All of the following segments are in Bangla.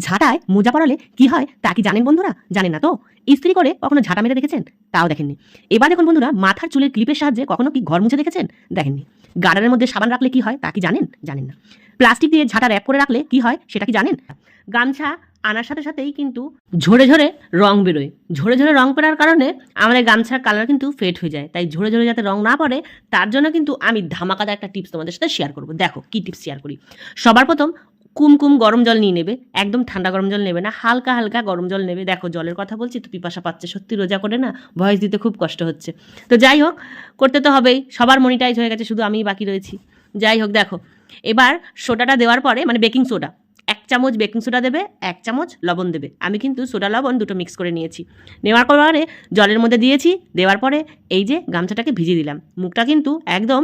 ঝাঁটায় মোজা পরালে কি হয় তা কি জানেন বন্ধুরা? জানেন না তো? ইস্ত্রি করে কখনো ঝাঁটা মেরে দেখেছেন? তাও দেখেননি। এবার দেখুন বন্ধুরা, মাথার চুলের ক্লিপের সাহায্যে কখনো কি ঘর মুছে দেখেছেন? দেখেননি। গার্ডারের মধ্যে সাবান রাখলে কি হয় তা কি জানেন? জানেন না। প্লাস্টিক দিয়ে ঝাঁটা র্যাপ করে রাখলে কি হয় সেটা কি জানেন? গামছা আনার সাথে সাথেই কিন্তু ঝরে ঝরে রং বেরোয়। ঝরে ঝরে রং পড়ার কারণে আমাদের গামছার কালার কিন্তু ফেড হয়ে যায়। তাই ঝরে ঝরে যাতে রং না পড়ে তার জন্য কিন্তু আমি ধামাকাদার একটা টিপস তোমাদের সাথে শেয়ার করবো। দেখো কি টিপস শেয়ার করি। সবার প্রথম কুমকুম গরম জল নিয়ে নেবে। একদম ঠান্ডা গরম জল নেবে না, হালকা হালকা গরম জল নেবে। দেখো জলের কথা বলছি তো পিপাসা পাচ্ছে, সত্যি রোজা করে না ভয়েস দিতে খুব কষ্ট হচ্ছে। তো যাই হোক, করতে তো হবেই, সবার মনিটাইজ হয়ে গেছে, শুধু আমিই বাকি রয়েছি। যাই হোক, দেখো এবার সোডাটা দেওয়ার পরে, মানে বেকিং সোডা 1 চামচ বেকিং সোডা দেবে, 1 চামচ লবণ দেবে। আমি কিন্তু সোডা লবণ দুটো মিক্স করে নিয়েছি। নেওয়ার পরে জলের মধ্যে দিয়েছি, দেওয়ার পরে এই যে গামছাটাকে ভিজিয়ে দিলাম। মুখটা কিন্তু একদম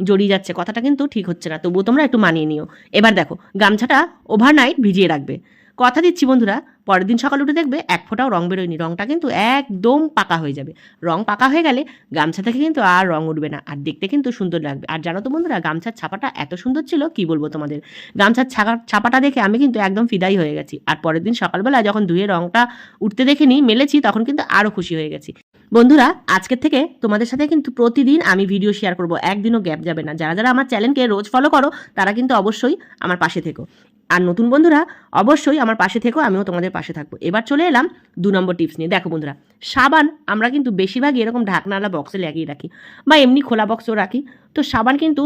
জড়িয়ে যাচ্ছে, কথাটা কিন্তু ঠিক হচ্ছে না, তবুও তোমরা একটু মানিয়ে নিও। এবার দেখো গামছাটা ওভারনাইট ভিজিয়ে রাখবে। কথা দিচ্ছি বন্ধুরা, পরের দিন সকালে উঠে দেখবে এক ফোঁটাও রং বেরোয়নি, রংটা কিন্তু একদম পাকা হয়ে যাবে। রং পাকা হয়ে গেলে গামছা থেকে কিন্তু আর রং উঠবে না, আর দেখতে কিন্তু সুন্দর লাগবে। আর জানো তো বন্ধুরা, গামছার ছাপাটা এত সুন্দর ছিল কি বলবো তোমাদের। গামছার ছাপাটা দেখে আমি কিন্তু একদম ফিদাই হয়ে গেছি। আর পরের দিন সকালবেলা যখন ধুয়ে রংটা উঠতে দেখিনি, মেলেছি, তখন কিন্তু আরও খুশি হয়ে গেছি। বন্ধুরা, আজকের থেকে তোমাদের সাথে কিন্তু প্রতিদিন আমি ভিডিও শেয়ার করব, একদিনও গ্যাপ যাবে না। যারা যারা আমার চ্যানেলকে রোজ ফলো করো তারা কিন্তু অবশ্যই আমার পাশে থেকো, আর নতুন বন্ধুরা অবশ্যই আমার পাশে থেকো, আমিও তোমাদের পাশে থাকবো। এবার চলে এলাম 2 নম্বর টিপস নিয়ে। দেখো বন্ধুরা, সাবান আমরা কিন্তু বেশিরভাগই এরকম ঢাকনাওয়ালা বক্সে লাগিয়ে রাখি বা এমনি খোলা বক্সেও রাখি। তো সাবান কিন্তু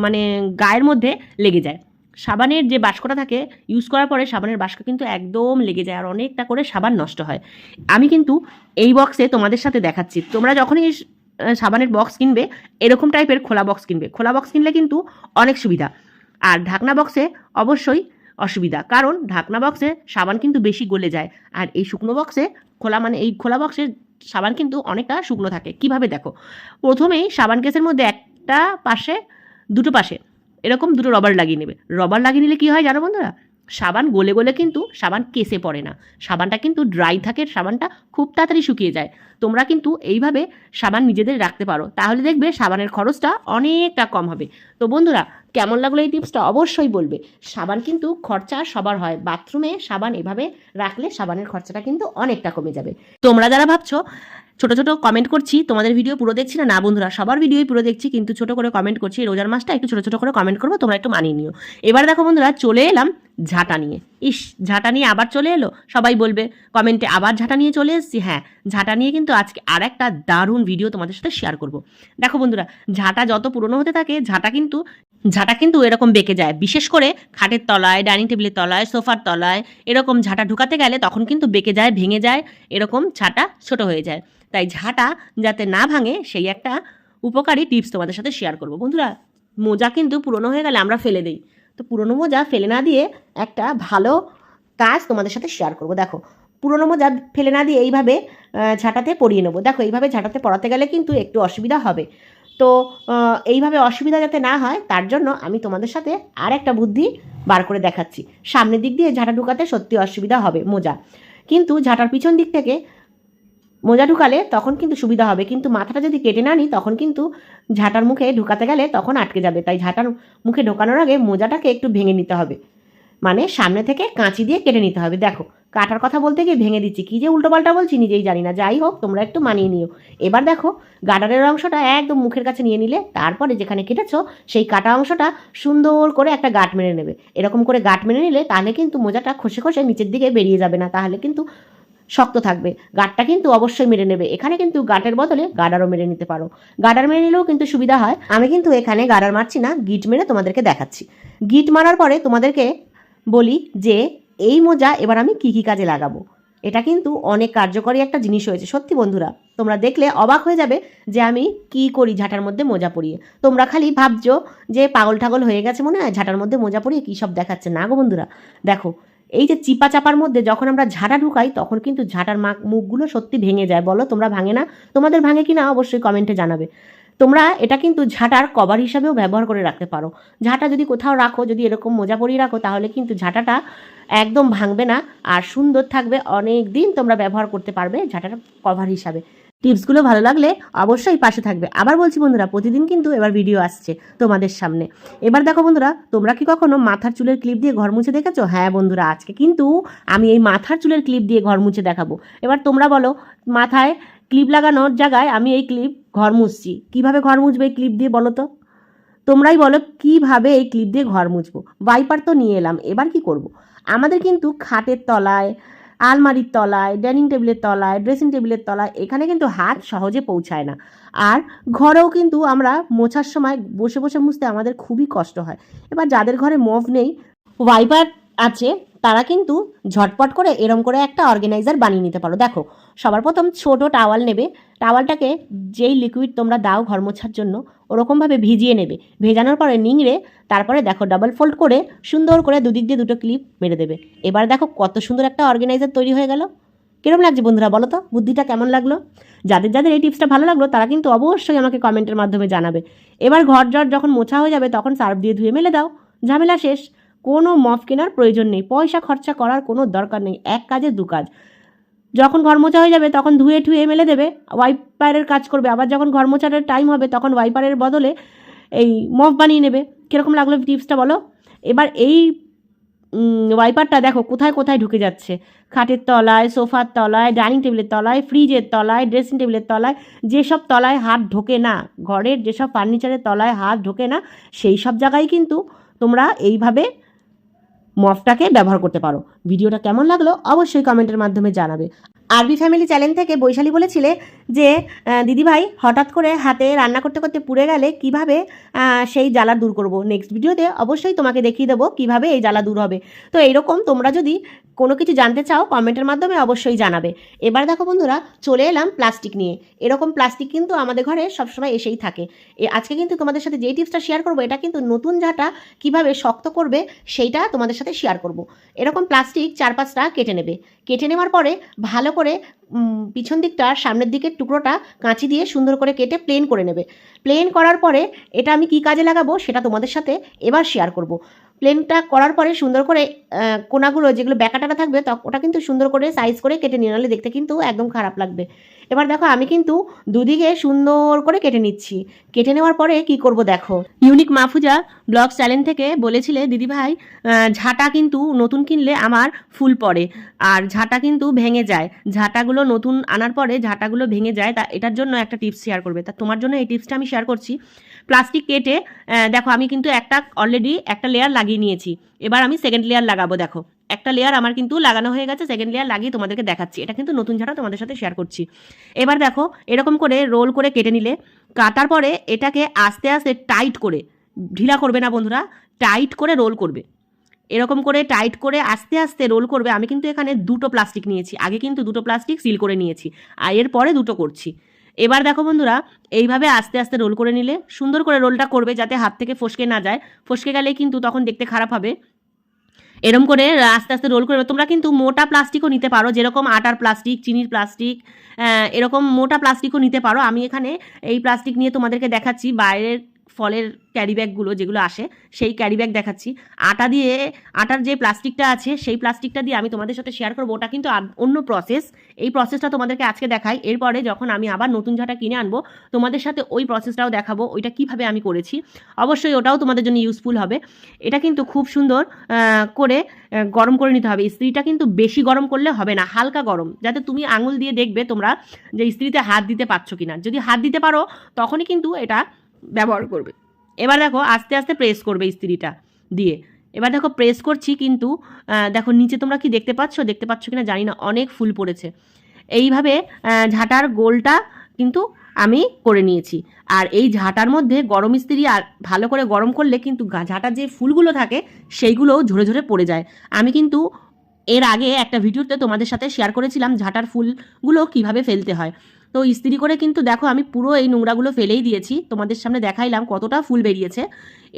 মানে গায়ের মধ্যে লেগে যায়। সাবানের যে বাষ্পটা থাকে ইউজ করার পরে সাবানের বাষ্প কিন্তু একদম লেগে যায়, আর অনেকটা করে সাবান নষ্ট হয়। আমি কিন্তু এই বক্সে তোমাদের সাথে দেখাচ্ছি, তোমরা যখনই সাবানের বক্স কিনবে এরকম টাইপের খোলা বক্স কিনবে। খোলা বক্স কিনলে কিন্তু অনেক সুবিধা, আর ঢাকনা বক্সে অবশ্যই অসুবিধা, কারণ ঢাকনা বক্সে সাবান কিন্তু বেশি গলে যায়, আর এই শুকনো বক্সে এই খোলা বক্সের সাবান কিন্তু অনেকটা শুকনো থাকে। কিভাবে দেখো, প্রথমেই সাবান কেসের মধ্যে একটা পাশে, দুটো পাশে এরকম দুটো রবার লাগিয়ে নেবে। রবার লাগিয়ে নিলে কি হয় জানো বন্ধুরা, সাবান গলে গলে কিন্তু সাবান কেসে পড়ে না, সাবানটা কিন্তু ড্রাই থাকে, সাবানটা খুব তাড়াতাড়ি শুকিয়ে যায়। তোমরা কিন্তু এইভাবে সাবান নিজেদের রাখতে পারো, তাহলে দেখবে সাবানের খরচটা অনেকটা কম হবে। তো বন্ধুরা, কেমন লাগলো এই টিপসটা অবশ্যই বলবে। সাবান কিন্তু খরচা সবার হয়, বাথরুমে সাবান এভাবে রাখলে সাবানের খরচাটা কিন্তু অনেকটা কমে যাবে। তোমরা যারা ভাবছো ছোট ছোট কমেন্ট করছি, তোমাদের ভিডিও পুরো দেখছি না, না বন্ধুরা, সবার ভিডিওই পুরো দেখছি, কিন্তু ছোট করে কমেন্ট করছি। রোজার মাসটা একটু ছোট ছোট করে কমেন্ট করবো, তোমরা একটু মানিয়ে নিও। এবার দেখো বন্ধুরা, চলে এলাম ঝাঁটা নিয়ে। ইস, ঝাঁটা নিয়ে আবার চলে এলো, সবাই বলবে কমেন্টে আবার ঝাঁটা নিয়ে চলে এসেছি। হ্যাঁ, ঝাঁটা নিয়ে কিন্তু আজকে আর একটা দারুণ ভিডিও তোমাদের সাথে শেয়ার করব। দেখো বন্ধুরা, ঝাঁটা যত পুরনো হতে থাকে ঝাঁটা কিন্তু এরকম বেঁকে যায়, বিশেষ করে খাটের তলায়, ডাইনিং টেবিলের তলায়, সোফার তলায় এরকম ঝাঁটা ঢুকাতে গেলে তখন কিন্তু বেঁকে যায়, ভেঙে যায়, এরকম ঝাঁটা ছোট হয়ে যায়। তাই ঝাঁটা যাতে না ভাঙে সেই একটা উপকারী টিপস তোমাদের সাথে শেয়ার করব। বন্ধুরা, মোজা কিন্তু পুরনো হয়ে গেলে আমরা ফেলে দিই, তো পুরনো মোজা ফেলে না দিয়ে একটা ভালো কাজ তোমাদের সাথে শেয়ার করব। দেখো, পুরনো মোজা ফেলে না দিয়ে এইভাবে ঝাঁটাতে পরিয়ে নেবো। দেখো, এইভাবে ঝাঁটাতে পরাতে গেলে কিন্তু একটু অসুবিধা হবে, তো এইভাবে অসুবিধা যাতে না হয় তার জন্য আমি তোমাদের সাথে আর একটা বুদ্ধি বার করে দেখাচ্ছি। সামনের দিক দিয়ে ঝাঁটা ঢুকাতে সত্যি অসুবিধা হবে মোজা, কিন্তু ঝাঁটার পিছন দিক থেকে মোজা ঢুকালে তখন কিন্তু সুবিধা হবে, কিন্তু মাথাটা যদি কেটে না নিই তখন কিন্তু ঝাঁটার মুখে ঢুকাতে গেলে তখন আটকে যাবে। তাই ঝাঁটার মুখে ঢোকানোর আগে মোজাটাকে একটু ভেঙে নিতে হবে, মানে সামনে থেকে কাঁচি দিয়ে কেটে নিতে হবে। দেখো, কাটার কথা বলতে গিয়ে ভেঙে দিচ্ছি, কী যে উল্টোপাল্টা বলছি নিজেই জানি না। যাই হোক, তোমরা একটু মানিয়ে নিও। এবার দেখো, গার্ডারের অংশটা একদম মুখের কাছে নিয়ে নিলে তারপরে যেখানে কেটেছো সেই কাটা অংশটা সুন্দর করে একটা গাঁট মেরে নেবে। এরকম করে গাঁট মেরে নিলে তাহলে কিন্তু মোজাটা খসে খসে নিচের দিকে বেরিয়ে যাবে না, তাহলে কিন্তু শক্ত থাকবে। গাঁটটা কিন্তু অবশ্যই মেরে নেবে। এখানে কিন্তু গাঁটের বদলে গার্ডারও মেরে নিতে পারো, গার্ডার মেরে নিলেও কিন্তু সুবিধা হয়। আমি কিন্তু এখানে গার্ডার মারছি না, গিট মেরে তোমাদেরকে দেখাচ্ছি। গিট মারার পরে তোমাদেরকে বলি যে এই মোজা এবার আমি কি কি কাজে লাগাবো। এটা কিন্তু অনেক কার্যকরী একটা জিনিস হয়েছে, সত্যি বন্ধুরা, তোমরা দেখলে অবাক হয়ে যাবে যে আমি কি করি ঝাঁটার মধ্যে মোজা পরিয়ে। তোমরা খালি ভাবছো যে পাগল ঠাগল হয়ে গেছে মনে হয়, ঝাঁটার মধ্যে মোজা পরিয়ে কী সব দেখাচ্ছে। না গো বন্ধুরা, দেখো, এই যে চিপা চাপার মধ্যে যখন আমরা ঝাঁটা ঢুকাই তখন কিন্তু ঝাঁটার মুখগুলো সত্যি ভেঙে যায়। বলো তোমরা ভাঙে না? তোমাদের ভাঙে কি না অবশ্যই কমেন্টে জানাবে। তোমরা এটা কিন্তু ঝাঁটার কভার হিসাবেও ব্যবহার করে রাখতে পারো। ঝাঁটা যদি কোথাও রাখো, যদি এরকম মোজা পরিয়ে রাখো, তাহলে কিন্তু ঝাঁটাটা একদম ভাঙবে না আর সুন্দর থাকবে, অনেক দিন তোমরা ব্যবহার করতে পারবে ঝাঁটার কভার হিসাবে। টিপসগুলো ভালো লাগলে অবশ্যই পাশে থাকবে। আবার বলছি বন্ধুরা, প্রতিদিন কিন্তু এবার ভিডিও আসছে তোমাদের সামনে। এবার দেখো বন্ধুরা, তোমরা কি কখনো মাথার চুলের ক্লিপ দিয়ে ঘর মুছে দেখেছো? হ্যাঁ বন্ধুরা, আজকে কিন্তু আমি এই মাথার চুলের ক্লিপ দিয়ে ঘর মুছে দেখাবো। এবার তোমরা বলো, মাথায় ক্লিপ লাগানোর জায়গায় আমি এই ক্লিপ ঘর মুছছি, কীভাবে ঘর মুছবো এই ক্লিপ দিয়ে বলো তো? তোমরাই বলো কীভাবে এই ক্লিপ দিয়ে ঘর মুছবো। ওয়াইপার তো নিয়ে এলাম, এবার কি করব? আমাদের কিন্তু খাটের তলায়, আলমারির তলায়, ডাইনিং টেবিলের তলায়, ড্রেসিং টেবিলের তলায় এখানে কিন্তু হাত সহজে পৌঁছায় না। আর ঘরেও কিন্তু আমরা মোছার সময় বসে বসে মুছতে আমাদের খুবই কষ্ট হয়। এবার যাদের ঘরে মপ নেই, ওয়াইপার আছে, তারা কিন্তু ঝটপট করে এরম করে একটা অর্গানাইজার বানিয়ে নিতে পারো। দেখো, সবার প্রথম ছোট টাওয়াল নেবে। টাওয়ালটাকে যেই লিকুইড তোমরা দাও ঘর মোছার জন্য ওরকমভাবে ভিজিয়ে নেবে। ভেজানোর পরে নিংড়ে তারপরে দেখো ডাবল ফোল্ড করে সুন্দর করে দুদিক দিয়ে দুটো ক্লিপ মেরে দেবে। এবার দেখো কত সুন্দর একটা অর্গানাইজার তৈরি হয়ে গেল। কিরম লাগছে বন্ধুরা বলো তো? বুদ্ধিটা কেমন লাগলো? যাদের যাদের এই টিপসটা ভালো লাগলো তারা কিন্তু অবশ্যই আমাকে কমেন্টের মাধ্যমে জানাবে। এবার ঘর জট যখন মোছা হয়ে যাবে তখন সার্ফ দিয়ে ধুয়ে মেলে দাও, ঝামেলা শেষ। কোনো মপ কেনার প্রয়োজন নেই, পয়সা খরচা করার কোনো দরকার নেই, এক কাজে দু কাজ। যখন ঘর মোছা হয়ে যাবে তখন ধুয়ে ঠুয়ে মেলে দেবে, ওয়াইপারের কাজ করবে। আবার যখন ঘর মোছার টাইম হবে তখন ওয়াইপারের বদলে এই মপ বানিয়ে নেবে। কীরকম লাগলো টিপসটা বলো? এবার এই ওয়াইপারটা দেখো কোথায় কোথায় ঢুকে যাচ্ছে। খাটের তলায়, সোফার তলায়, ডাইনিং টেবিলের তলায়, ফ্রিজের তলায়, ড্রেসিং টেবিলের তলায়, যেসব তলায় হাত ঢোকে না, ঘরের যেসব ফার্নিচারের তলায় হাত ঢোকে না, সেই সব জায়গায় কিন্তু তোমরা এইভাবে মপটাকে ব্যবহার করতে পারো। ভিডিওটা কেমন লাগলো অবশ্যই কমেন্টের মাধ্যমে জানাবে। আরবি ফ্যামিলি চ্যানেল থেকে বৈশালী বলেছিলে যে দিদিভাই হঠাৎ করে হাতে রান্না করতে করতে পুড়ে গেলে কিভাবে সেই জ্বালা দূর করব। নেক্সট ভিডিওতে অবশ্যই তোমাকে দেখিয়ে দেবো কিভাবে এই জ্বালা দূর হবে। তো এইরকম তোমরা যদি কোনো কিছু জানতে চাও কমেন্টের মাধ্যমে অবশ্যই জানাবে। এবার দেখো বন্ধুরা, চলে এলাম প্লাস্টিক নিয়ে। এরকম প্লাস্টিক কিন্তু আমাদের ঘরে সবসময় এসেই থাকে। আজকে কিন্তু তোমাদের সাথে যেই টিপসটা শেয়ার করবো এটা কিন্তু নতুন ঝাঁটা কিভাবে শক্ত করবে সেইটা তোমাদের সাথে শেয়ার করব। এরকম প্লাস্টিক 4-5টা কেটে নেবে। কেটে নেওয়ার পরে ভালো করে পিছন দিকটা সামনের দিকের টুকরোটা কাঁচি দিয়ে সুন্দর করে কেটে প্লেন করে নেবে। প্লেন করার পরে এটা আমি কি কাজে লাগাবো সেটা তোমাদের সাথে এবার শেয়ার করব। প্লেনটা করার পরে সুন্দর করে কোনাগুলো যেগুলো ব্যাকাটাটা থাকবে ওটা কিন্তু সুন্দর করে সাইজ করে কেটে নিয়ে, নাহলে দেখতে কিন্তু একদম খারাপ লাগবে। এবার দেখো আমি কিন্তু দুদিকে সুন্দর করে কেটে নিচ্ছি। কেটে নেওয়ার পরে কি করব দেখো, ইউনিক মাহফুজা ব্লগ চ্যানেল থেকে বলেছিলে দিদিভাই ঝাঁটা কিন্তু নতুন কিনলে আমার ফুল পড়ে আর ঝাঁটা কিন্তু ভেঙে যায়, ঝাঁটাগুলো নতুন আনার পরে ঝাঁটাগুলো ভেঙে যায়, তা এটার জন্য একটা টিপস শেয়ার করবে। তা তোমার জন্য এই টিপসটা আমি শেয়ার করছি। প্লাস্টিক কেটে দেখো আমি কিন্তু অলরেডি একটা লেয়ার লাগিয়ে নিয়েছি। এবার আমি সেকেন্ড লেয়ার লাগাবো। দেখো একটা লেয়ার আমার কিন্তু লাগানো হয়ে গেছে, সেকেন্ড লেয়ার লাগিয়ে তোমাদেরকে দেখাচ্ছি। এটা কিন্তু নতুন ঝাঁটা তোমাদের সাথে শেয়ার করছি। এবার দেখো এরকম করে রোল করে কেটে নিলে, কাটার পরে এটাকে আস্তে আস্তে টাইট করে, ঢিলা করবে না বন্ধুরা, টাইট করে রোল করবে। এরকম করে টাইট করে আস্তে আস্তে রোল করবে। আমি কিন্তু এখানে দুটো প্লাস্টিক নিয়েছি, আগে কিন্তু দুটো প্লাস্টিক সিল করে নিয়েছি আর এরপরে দুটো করছি। এবার দেখো বন্ধুরা, এইভাবে আস্তে আস্তে রোল করে নিলে সুন্দর করে রোলটা করবে যাতে হাত থেকে ফসকে না যায়, ফসকে গেলে কিন্তু তখন দেখতে খারাপ হবে। এরকম করে আস্তে আস্তে রোল করবে। তোমরা কিন্তু মোটা প্লাস্টিকও নিতে পারো, যেরকম আটার প্লাস্টিক, চিনির প্লাস্টিক, এরকম মোটা প্লাস্টিকও নিতে পারো। আমি এখানে এই প্লাস্টিক নিয়ে তোমাদেরকে দেখাচ্ছি, বাইরের ফলের ক্যারি ব্যাগগুলো যেগুলো আসে সেই ক্যারি ব্যাগ দেখাচ্ছি। আটার যে প্লাস্টিকটা আছে সেই প্লাস্টিকটা দিয়ে আমি তোমাদের সাথে শেয়ার করবো। ওটা কিন্তু অন্য প্রসেস, এই প্রসেসটা তোমাদেরকে আজকে দেখাই। এরপরে যখন আমি আবার নতুন ঝাঁটা কিনে আনবো তোমাদের সাথে ওই প্রসেসটাও দেখাবো, ওইটা কিভাবে আমি করেছি। অবশ্যই ওটাও তোমাদের জন্য ইউজফুল হবে। এটা কিন্তু খুব সুন্দর করে গরম করে নিতে হবে। ইস্ত্রিটা কিন্তু বেশি গরম করলে হবে না, হালকা গরম, যাতে তুমি আঙুল দিয়ে দেখবে তোমরা যে ইস্ত্রিতে হাত দিতে পারছো কিনা। যদি হাত দিতে পারো তখনই কিন্তু এটা ব্যবহার করবে। এবার দেখো আস্তে আস্তে প্রেস করবে ইস্ত্রিটা দিয়ে। এবার দেখো প্রেস করছি কিন্তু দেখো নিচে তোমরা কি দেখতে পাচ্ছ কিনা জানি না, অনেক ফুল পড়েছে। এইভাবে ঝাঁটার গোলটা কিন্তু আমি করে নিয়েছি। আর এই ঝাঁটার মধ্যে গরম ইস্ত্রি আর ভালো করে গরম করলে কিন্তু ঝাঁটার যে ফুলগুলো থাকে সেইগুলোও ঝরে ঝরে পড়ে যায়। আমি কিন্তু এর আগে একটা ভিডিওতে তোমাদের সাথে শেয়ার করেছিলাম ঝাঁটার ফুলগুলো কিভাবে ফেলতে হয়। তো ইস্ত্রি করে কিন্তু দেখো আমি পুরো এই নোংরাগুলো ফেলেই দিয়েছি, তোমাদের সামনে দেখাইলাম কতটা ফুল বেরিয়েছে।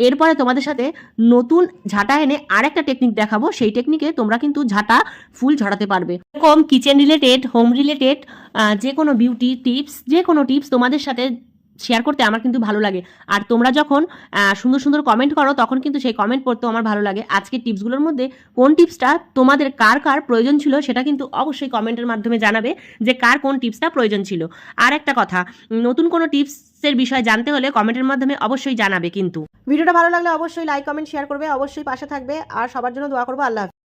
এরপরে তোমাদের সাথে নতুন ঝাঁটা এনে আরেকটা টেকনিক দেখাবো, সেই টেকনিকে তোমরা কিন্তু ঝাঁটা ফুল ঝরাতে পারবে। এরকম কিচেন রিলেটেড, হোম রিলেটেড যে কোনো বিউটি টিপস, যে কোনো টিপস তোমাদের সাথে শেয়ার করতে আমার কিন্তু ভালো লাগে। আর তোমরা যখন সুন্দর সুন্দর কমেন্ট করো তখন কিন্তু সেই কমেন্ট পড়তেও আমার ভালো লাগে। আজকের টিপসগুলোর মধ্যে কোন টিপসটা তোমাদের কার কার প্রয়োজন ছিল সেটা কিন্তু অবশ্যই কমেন্টের মাধ্যমে জানাবে যে কার কোন টিপসটা প্রয়োজন ছিল। আর একটা কথা, নতুন কোনো টিপসের বিষয়ে জানতে হলে কমেন্টের মাধ্যমে অবশ্যই জানাবে কিন্তু। ভিডিওটা ভালো লাগলে অবশ্যই লাইক কমেন্ট শেয়ার করবে, অবশ্যই পাশে থাকবে, আর সবার জন্য দোয়া করবো। আল্লাহ হাফেজ।